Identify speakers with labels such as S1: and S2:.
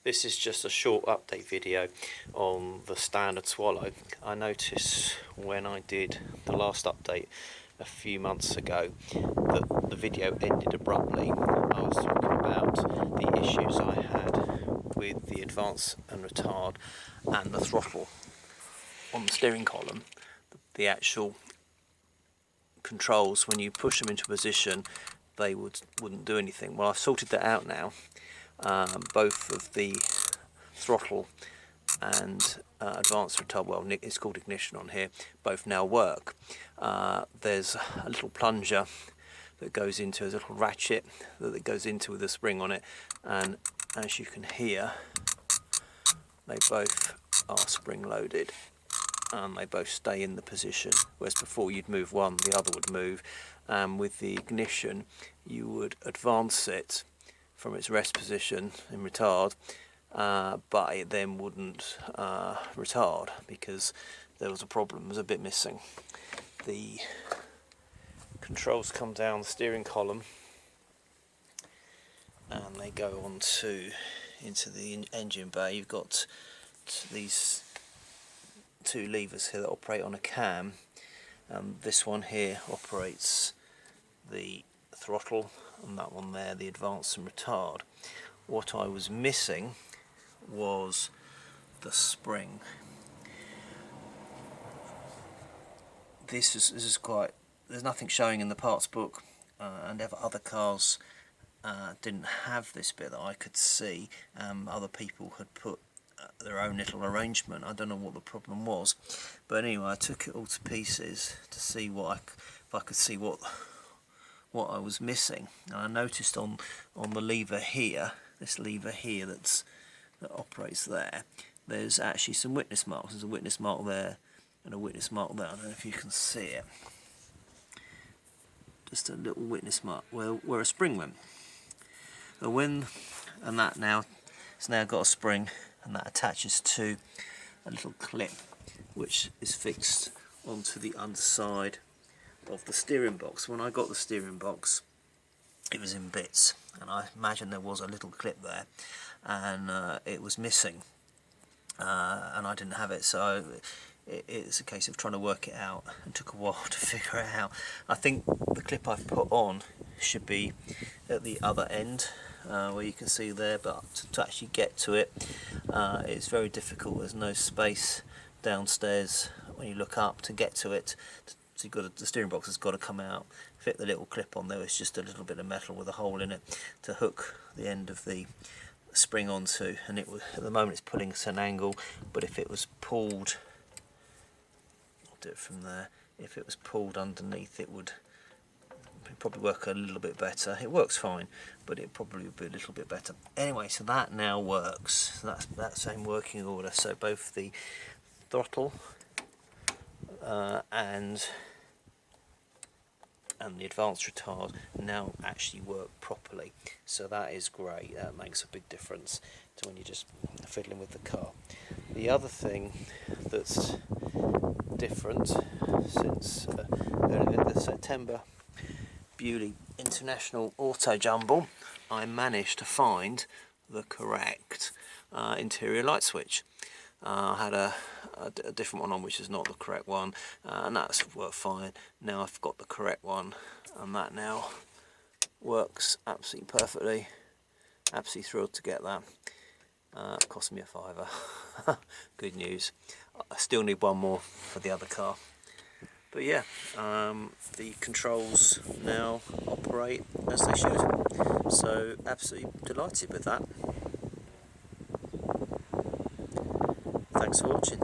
S1: This is just a short update video on the standard Swallow. I noticed when I did the last update a few months ago that the video ended abruptly. I was talking about the issues I had with the advance and retard and the throttle on the steering column. The actual controls, when you push them into position, they wouldn't do anything. Well, I've sorted that out now. Both of the throttle and advanced retard, well, it's called ignition on here, both now work. There's a little plunger that goes into a little ratchet that goes into with a spring on it, and as you can hear, they both are spring loaded and they both stay in the position, whereas before you'd move one, the other would move. With the ignition you would advance it from its rest position in retard, but it then wouldn't retard because there was a problem, there was a bit missing. The controls come down the steering column and they go on into the engine bay. You've got these two levers here that operate on a cam. This one here operates the throttle, and that one there the advance and retard. What I was missing was the spring. This is quite, there's nothing showing in the parts book, and other cars didn't have this bit that I could see. Other people had put their own little arrangement. I don't know what the problem was, but anyway, I took it all to pieces to see if I could see what I was missing. And I noticed on the lever here, this lever here that operates there, there's actually some witness marks. There's a witness mark there and a witness mark there. I don't know if you can see it. Just a little witness mark where a spring went. And that now, it's now got a spring, and that attaches to a little clip which is fixed onto the underside of the steering box. When I got the steering box, it was in bits, and I imagine there was a little clip there, and it was missing, and I didn't have it, so it's a case of trying to work it out, and took a while to figure it out. I think the clip I've put on should be at the other end, where you can see there, but to actually get to it, it's very difficult. There's no space downstairs when you look up to get to it. So the steering box has got to come out, fit the little clip on there. It's just a little bit of metal with a hole in it to hook the end of the spring onto, and at the moment it's pulling at an angle, but if it was pulled, I'll do it from there, if it was pulled underneath, it would probably work a little bit better. It works fine, but it probably would be a little bit better. Anyway, so that now works. So that's in working order. So both the throttle and the advanced retard now actually work properly. So that is great. That makes a big difference to when you're just fiddling with the car. The other thing that's different since early the September Beaulieu International Auto Jumble, I managed to find the correct interior light switch. I had a different one on which is not the correct one, and that's worked fine. Now I've got the correct one, and that now works absolutely perfectly. Absolutely thrilled to get that. It cost me a £5. Good news. I still need one more for the other car. But yeah, the controls now operate as they should, so absolutely delighted with that. Thanks for watching.